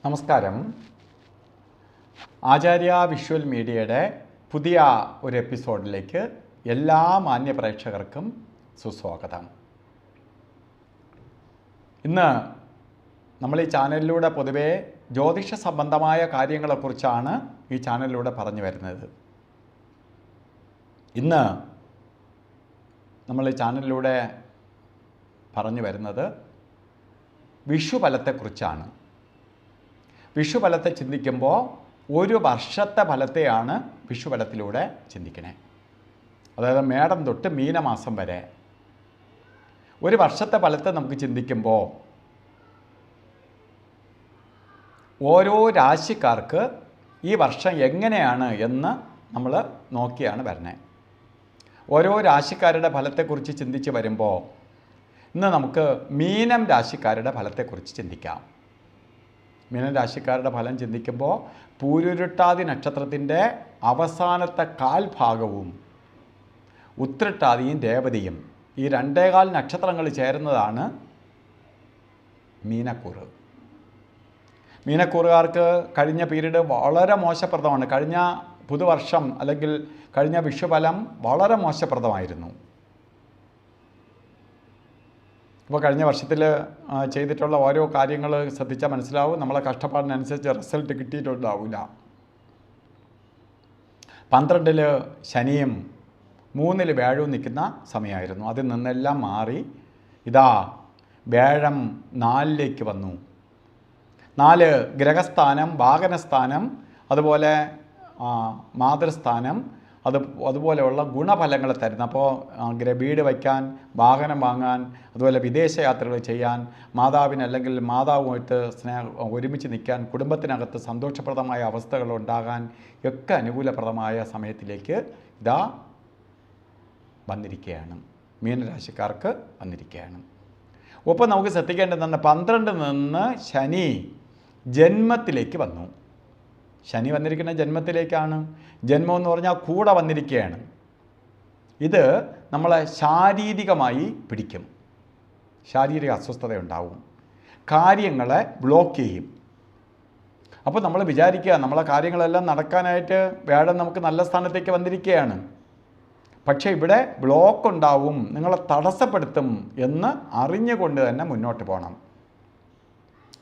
നമസ്കാരം. ആചാര്യ വിഷ്വൽ മീഡിയയുടെ പുതിയ ഒരു എപ്പിസോഡിലേക്ക് എല്ലാ മാന്യ പ്രേക്ഷകർക്കും സുസ്വാഗതം. ഇന്ന് നമ്മൾ ഈ ചാനലിലൂടെ പൊതുവേ ജ്യോതിഷ സംബന്ധമായ കാര്യങ്ങളെക്കുറിച്ചാണ് ഈ ചാനലിലൂടെ പറഞ്ഞു വരുന്നത്. ഇന്ന് നമ്മൾ ഈ ചാനലിലൂടെ പറഞ്ഞു വരുന്നത് വിഷുഫലത്തെക്കുറിച്ചാണ്. വിഷുഫലത്തെ ചിന്തിക്കുമ്പോൾ ഒരു വർഷത്തെ ഫലത്തെയാണ് വിഷുഫലത്തിലൂടെ ചിന്തിക്കണേ. അതായത് മേടം തൊട്ട് മീനമാസം വരെ ഒരു വർഷത്തെ ഫലത്തെ നമുക്ക് ചിന്തിക്കുമ്പോൾ ഓരോ രാശിക്കാർക്ക് ഈ വർഷം എങ്ങനെയാണ് എന്ന് നമ്മൾ നോക്കിയാണ് വരണേ. ഓരോ രാശിക്കാരുടെ ഫലത്തെക്കുറിച്ച് ചിന്തിച്ച് വരുമ്പോൾ ഇന്ന് നമുക്ക് മീനം രാശിക്കാരുടെ ഫലത്തെക്കുറിച്ച് ചിന്തിക്കാം. മീനം രാശിക്കാരുടെ ഫലം ചിന്തിക്കുമ്പോൾ പൂരുരുട്ടാതി നക്ഷത്രത്തിൻ്റെ അവസാനത്തെ കാൽഭാഗവും ഉത്രട്ടാതിയും രേവതിയും ഈ 2.25 നക്ഷത്രങ്ങൾ ചേരുന്നതാണ് മീനക്കൂറ്. മീനക്കൂറുകാർക്ക് കഴിഞ്ഞ പീരീഡ് വളരെ മോശപ്രദമാണ്. കഴിഞ്ഞ പുതുവർഷം അല്ലെങ്കിൽ കഴിഞ്ഞ വിഷുഫലം വളരെ മോശപ്രദമായിരുന്നു. അപ്പോൾ കഴിഞ്ഞ വർഷത്തിൽ ചെയ്തിട്ടുള്ള ഓരോ കാര്യങ്ങൾ ശ്രദ്ധിച്ചാൽ മനസ്സിലാവും. നമ്മളെ കഷ്ടപ്പാടിനനുസരിച്ച് റിസൾട്ട് കിട്ടിയിട്ടുണ്ടാവില്ല. 12-ൽ ശനിയും 3-ൽ വ്യാഴവും നിൽക്കുന്ന സമയമായിരുന്നു. അതിൽ നിന്നെല്ലാം മാറി ഇതാ വ്യാഴം 4-ലേക്ക് വന്നു. 4 ഗ്രഹസ്ഥാനം, വാഹനസ്ഥാനം, അതുപോലെ മാതൃസ്ഥാനം, അതുപോലെയുള്ള ഗുണഫലങ്ങൾ തരുന്നു. അപ്പോൾ വീട് വയ്ക്കാൻ, വാഹനം വാങ്ങാൻ, അതുപോലെ വിദേശയാത്രകൾ ചെയ്യാൻ, മാതാവിന് അല്ലെങ്കിൽ മാതാവുമായിട്ട് ഒരുമിച്ച് നിൽക്കാൻ, കുടുംബത്തിനകത്ത് സന്തോഷപ്രദമായ അവസ്ഥകൾ ഉണ്ടാകാൻ ഒക്കെ അനുകൂലപ്രദമായ സമയത്തിലേക്ക് ഇതാ വന്നിരിക്കുകയാണ്. മീനരാശിക്കാർക്ക് വന്നിരിക്കുകയാണ്. ഒപ്പം നമുക്ക് ശ്രദ്ധിക്കേണ്ടതാണ് 12 നിന്ന് ശനി ജന്മത്തിലേക്ക് വന്നു. ശനി വന്നിരിക്കുന്ന ജന്മത്തിലേക്കാണ്. ജന്മം എന്ന് പറഞ്ഞാൽ കൂടെ വന്നിരിക്കുകയാണ്. ഇത് നമ്മളെ ശാരീരികമായി പിടിക്കും. ശാരീരിക അസ്വസ്ഥത ഉണ്ടാവും. കാര്യങ്ങളെ ബ്ലോക്ക് ചെയ്യും. അപ്പോൾ നമ്മൾ വിചാരിക്കുക നമ്മളെ കാര്യങ്ങളെല്ലാം നടക്കാനായിട്ട് വ്യാഴം നമുക്ക് നല്ല സ്ഥാനത്തേക്ക് വന്നിരിക്കുകയാണ്. പക്ഷേ ഇവിടെ ബ്ലോക്ക് ഉണ്ടാവും, നിങ്ങളെ തടസ്സപ്പെടുത്തും എന്ന് അറിഞ്ഞുകൊണ്ട് തന്നെ മുന്നോട്ട് പോകണം.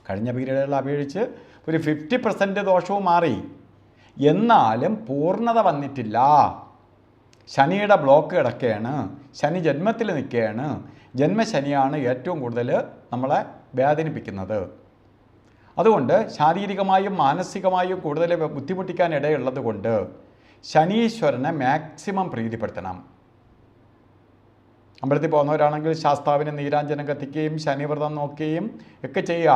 കഴിഞ്ഞ പീരീഡുകളെ അപേക്ഷിച്ച് ഒരു 50% ദോഷവും മാറി. എന്നാലും പൂർണ്ണത വന്നിട്ടില്ല. ശനിയുടെ ബ്ലോക്ക് കിടക്കുകയാണ്. ശനി ജന്മത്തിൽ നിൽക്കുകയാണ്. ജന്മശനിയാണ് ഏറ്റവും കൂടുതൽ നമ്മളെ വേദനിപ്പിക്കുന്നത്. അതുകൊണ്ട് ശാരീരികമായും മാനസികമായും കൂടുതൽ ബുദ്ധിമുട്ടിക്കാൻ ഇടയുള്ളത് കൊണ്ട് ശനീശ്വരനെ മാക്സിമം പ്രീതിപ്പെടുത്തണം. അമ്പലത്തിൽ പോകുന്നവരാണെങ്കിൽ ശാസ്താവിന് നീരാഞ്ജനം കത്തിക്കുകയും ശനിവ്രതം നോക്കുകയും ഒക്കെ ചെയ്യുക.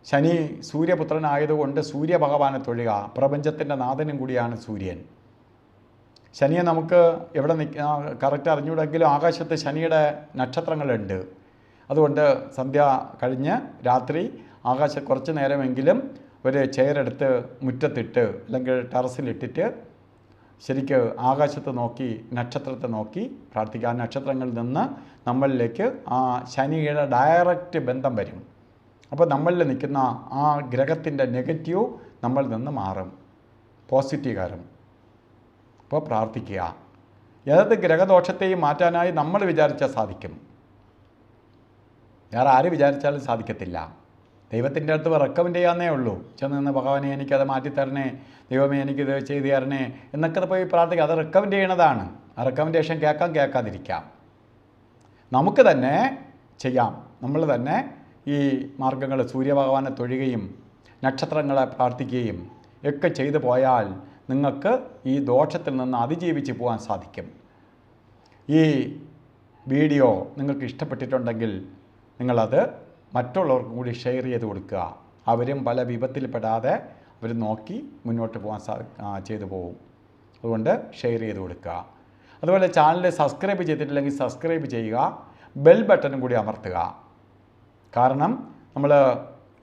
ശനി സൂര്യപുത്രനായതുകൊണ്ട് സൂര്യഭഗവാനെ തൊഴുക. പ്രപഞ്ചത്തിൻ്റെ നാഥനും കൂടിയാണ് സൂര്യൻ. ശനിയെ നമുക്ക് എവിടെ കറക്റ്റ് അറിഞ്ഞൂടെങ്കിലും ആകാശത്ത് ശനിയുടെ നക്ഷത്രങ്ങളുണ്ട്. അതുകൊണ്ട് സന്ധ്യ കഴിഞ്ഞ് രാത്രി കുറച്ച് നേരമെങ്കിലും ഒരു ചെയറെടുത്ത് മുറ്റത്തിട്ട് അല്ലെങ്കിൽ ടെറസിലിട്ടിട്ട് ശരിക്ക് ആകാശത്ത് നോക്കി നക്ഷത്രത്തെ നോക്കി പ്രാർത്ഥിക്കുക. ആ നക്ഷത്രങ്ങളിൽ നിന്ന് നമ്മളിലേക്ക് ആ ശനിയുടെ ഡയറക്റ്റ് ബന്ധം വരും. അപ്പോൾ നമ്മളിൽ നിൽക്കുന്ന ആ ഗ്രഹത്തിൻ്റെ നെഗറ്റീവ് നമ്മളിൽ നിന്ന് മാറും, പോസിറ്റീവ് കാര്യം. അപ്പോൾ പ്രാർത്ഥിക്കുക. ഏത് ഗ്രഹദോഷത്തെയും മാറ്റാനായി നമ്മൾ വിചാരിച്ചാൽ സാധിക്കും. വേറെ ആര് വിചാരിച്ചാലും സാധിക്കത്തില്ല. ദൈവത്തിൻ്റെ അടുത്ത് റെക്കമെൻഡ് ചെയ്യാന്നേ ഉള്ളൂ. ചെന്ന് ഭഗവാനെ എനിക്കത് മാറ്റിത്തരണേ, ദൈവമേ എനിക്കിത് ചെയ്തു തരണേ എന്നൊക്കെ പോയി പ്രാർത്ഥിക്കുക. അത് റെക്കമെൻഡ് ചെയ്യണതാണ്. ആ റെക്കമെൻഡേഷൻ കേൾക്കാതിരിക്കാം. നമുക്ക് തന്നെ ചെയ്യാം. നമ്മൾ തന്നെ ഈ മാർഗങ്ങൾ സൂര്യഭഗവാനെ തൊഴുകയും നക്ഷത്രങ്ങളെ പ്രാർത്ഥിക്കുകയും ഒക്കെ ചെയ്തു പോയാൽ നിങ്ങൾക്ക് ഈ ദോഷത്തിൽ നിന്ന് അതിജീവിച്ച് പോകാൻ സാധിക്കും. ഈ വീഡിയോ നിങ്ങൾക്ക് ഇഷ്ടപ്പെട്ടിട്ടുണ്ടെങ്കിൽ നിങ്ങളത് മറ്റുള്ളവർക്കും കൂടി ഷെയർ ചെയ്ത് കൊടുക്കുക. അവരും പല വിപത്തിൽപ്പെടാതെ അവർ നോക്കി മുന്നോട്ട് പോകാൻ ചെയ്തു പോകും. അതുകൊണ്ട് ഷെയർ ചെയ്ത് കൊടുക്കുക. അതുപോലെ ചാനൽ സബ്സ്ക്രൈബ് ചെയ്തിട്ടില്ലെങ്കിൽ സബ്സ്ക്രൈബ് ചെയ്യുക. ബെൽ ബട്ടണും കൂടി അമർത്തുക. കാരണം നമ്മൾ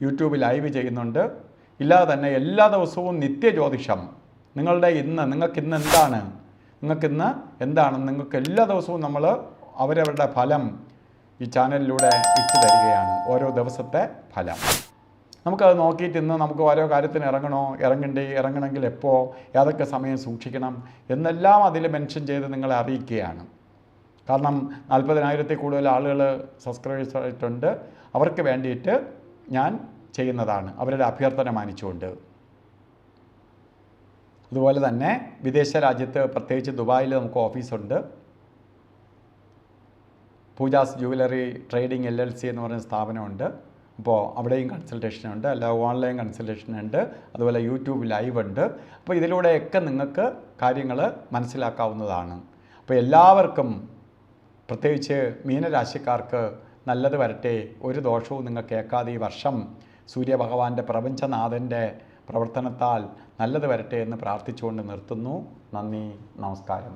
യൂട്യൂബിൽ ലൈവ് ചെയ്യുന്നുണ്ട്. ഇല്ലാതെ തന്നെ എല്ലാ ദിവസവും നിത്യജ്യോതിഷം നിങ്ങൾക്കിന്ന് എന്താണ് നിങ്ങൾക്ക് എല്ലാ ദിവസവും നമ്മൾ അവരവരുടെ ഫലം ഈ ചാനലിലൂടെ ഇട്ട് തരികയാണ്. ഓരോ ദിവസത്തെ ഫലം. നമുക്കത് നോക്കിയിട്ട് ഇന്ന് നമുക്ക് ഓരോ കാര്യത്തിന് ഇറങ്ങണമെങ്കിൽ എപ്പോൾ, ഏതൊക്കെ സമയം സൂക്ഷിക്കണം എന്നെല്ലാം അതിൽ മെൻഷൻ ചെയ്ത് നിങ്ങളെ അറിയിക്കുകയാണ്. കാരണം 40,000-ൽ കൂടുതൽ ആളുകൾ സബ്സ്ക്രൈബേഴ്സ് ആയിട്ടുണ്ട്. അവർക്ക് വേണ്ടിയിട്ട് ഞാൻ ചെയ്യുന്നതാണ്, അവരുടെ അഭ്യർത്ഥന മാനിച്ചുകൊണ്ട്. അതുപോലെ തന്നെ വിദേശ രാജ്യത്ത്, പ്രത്യേകിച്ച് ദുബായിൽ നമുക്ക് ഓഫീസുണ്ട്. പൂജാസ് ജുവലറി ട്രേഡിംഗ് LLC എന്ന് പറയുന്ന സ്ഥാപനമുണ്ട്. അപ്പോൾ അവിടെയും കൺസൾട്ടേഷനുണ്ട്, അല്ല ഓൺലൈൻ കൺസൾട്ടേഷനുണ്ട്, അതുപോലെ യൂട്യൂബ് ലൈവ് ഉണ്ട്. അപ്പോൾ ഇതിലൂടെയൊക്കെ നിങ്ങൾക്ക് കാര്യങ്ങൾ മനസ്സിലാക്കാവുന്നതാണ്. അപ്പോൾ എല്ലാവർക്കും, പ്രത്യേകിച്ച് മീനരാശിക്കാർക്ക് നല്ലത് വരട്ടെ, ഒരു ദോഷവും നിങ്ങൾ കേൾക്കാതെ ഈ വർഷം സൂര്യഭഗവാന്റെ പ്രപഞ്ചനാഥൻ്റെ പ്രവർത്തനത്താൽ നല്ലത് വരട്ടെ എന്ന് പ്രാർത്ഥിച്ചുകൊണ്ട് നിർത്തുന്നു. നന്ദി, നമസ്കാരം.